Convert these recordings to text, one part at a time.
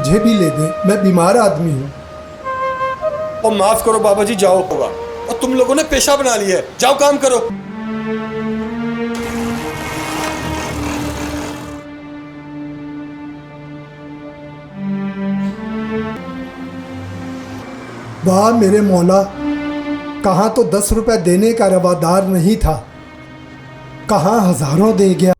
मुझे भी ले दें, मैं बीमार आदमी हूँ। और माफ करो बाबा जी, जाओ होगा। और तुम लोगों ने पेशा बना लिया है, जाओ काम करो। वाह मेरे मौला, कहाँ तो 10 रुपए देने का रवादार नहीं था, कहाँ हजारों दे गया।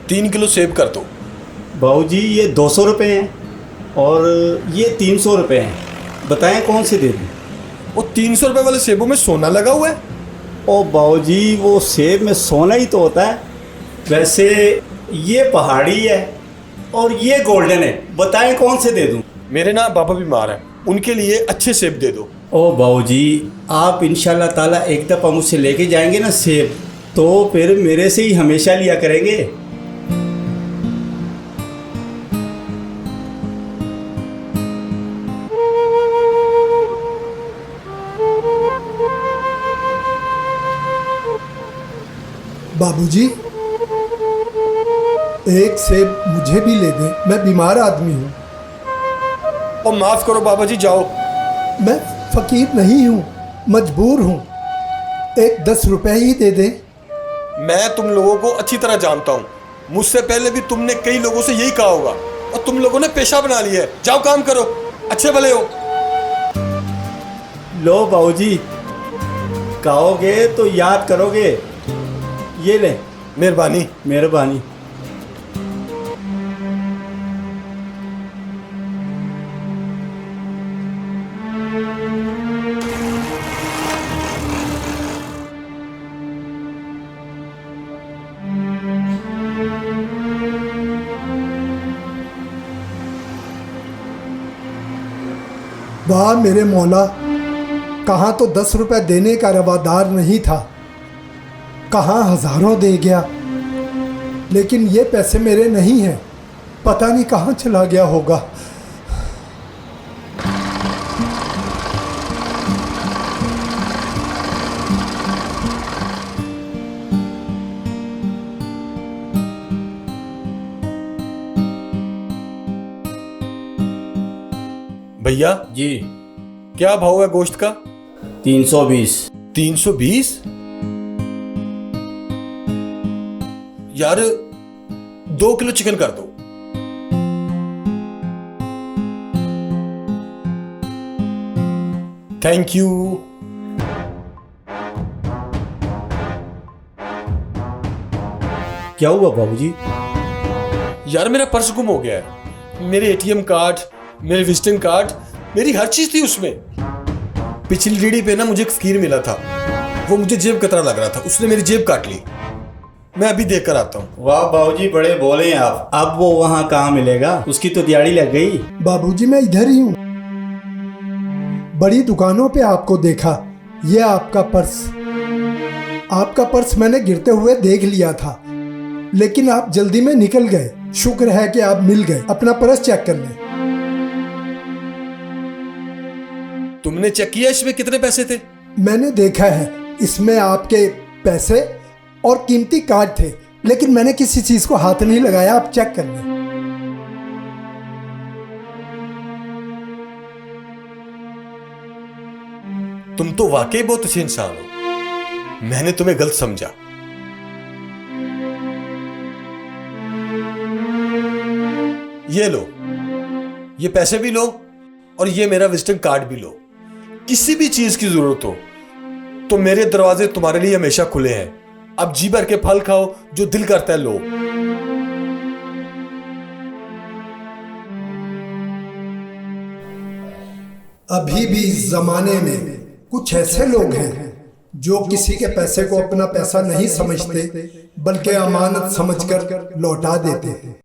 तीन किलो सेब कर दो। बाबूजी ये 200 रुपये हैं और ये 300 रुपये हैं, बताएं कौन से दे दूँ? वो 300 रुपए वाले सेबों में सोना लगा हुआ है। ओ बाबूजी, वो सेब में सोना ही तो होता है। वैसे ये पहाड़ी है और ये गोल्डन है, बताएं कौन से दे दूँ? मेरे ना बाबा बीमार हैं, उनके लिए अच्छे सेब दे दो। ओ बाबूजी, आप इंशाल्लाह ताला एक दफ़ा मुझसे लेके जाएंगे ना सेब, तो फिर मेरे से ही हमेशा लिया करेंगे। बाबूजी, एक सेब मुझे भी ले दें, मैं बीमार आदमी हूँ। और माफ करो बाबा जी, जाओ। मैं फकीर नहीं हूँ, मजबूर हूँ, एक 10 रुपए ही दे दें। मैं तुम लोगों को अच्छी तरह जानता हूँ, मुझसे पहले भी तुमने कई लोगों से यही कहा होगा, और तुम लोगों ने पेशा बना लिया है। जाओ काम करो, अच्छे भले हो। लो बाबूजी, कहोगे तो याद करोगे, ये ले। मेहरबानी। मेहरबानी। वाह मेरे मौला, कहाँ तो 10 रुपए देने का रवादार नहीं था, कहाँ हजारों दे गया। लेकिन ये पैसे मेरे नहीं हैं, पता नहीं कहाँ चला गया होगा। भैया जी, क्या भाव है गोश्त का? 320। 320? यार 2 किलो चिकन कर दो। Thank you. क्या हुआ बाबूजी? यार मेरा पर्स गुम हो गया है, मेरे एटीएम कार्ड, मेरे विजिटिंग कार्ड, मेरी हर चीज थी उसमें। पिछली रेडी पे ना मुझे एक फकीर मिला था, वो मुझे जेब कतरा लग रहा था, उसने मेरी जेब काट ली। मैं अभी देख कर आता हूँ। वाह बाबूजी, बड़े बोले हैं आप। अब वो वहाँ कहाँ मिलेगा, उसकी तो दिहाड़ी लग गई। बाबूजी मैं इधर ही हूँ, बड़ी दुकानों पे आपको देखा। ये आपका पर्स मैंने गिरते हुए देख लिया था, लेकिन आप जल्दी में निकल गए। शुक्र है कि आप मिल गए। अपना पर्स चेक कर लें। तुमने चेक किया इसमें कितने पैसे थे? मैंने देखा है, इसमें आपके पैसे और कीमती कार्ड थे, लेकिन मैंने किसी चीज को हाथ नहीं लगाया। आप चेक कर लें। तुम तो वाकई बहुत अच्छे इंसान हो, मैंने तुम्हें गलत समझा। ये लो, ये पैसे भी लो और ये मेरा विजिटिंग कार्ड भी लो। किसी भी चीज की जरूरत हो तो मेरे दरवाजे तुम्हारे लिए हमेशा खुले हैं। अब जी भर के फल खाओ, जो दिल करता है लो। अभी भी इस जमाने में कुछ ऐसे लोग हैं जो किसी के पैसे को अपना पैसा नहीं समझते, बल्कि अमानत समझकर लौटा देते हैं।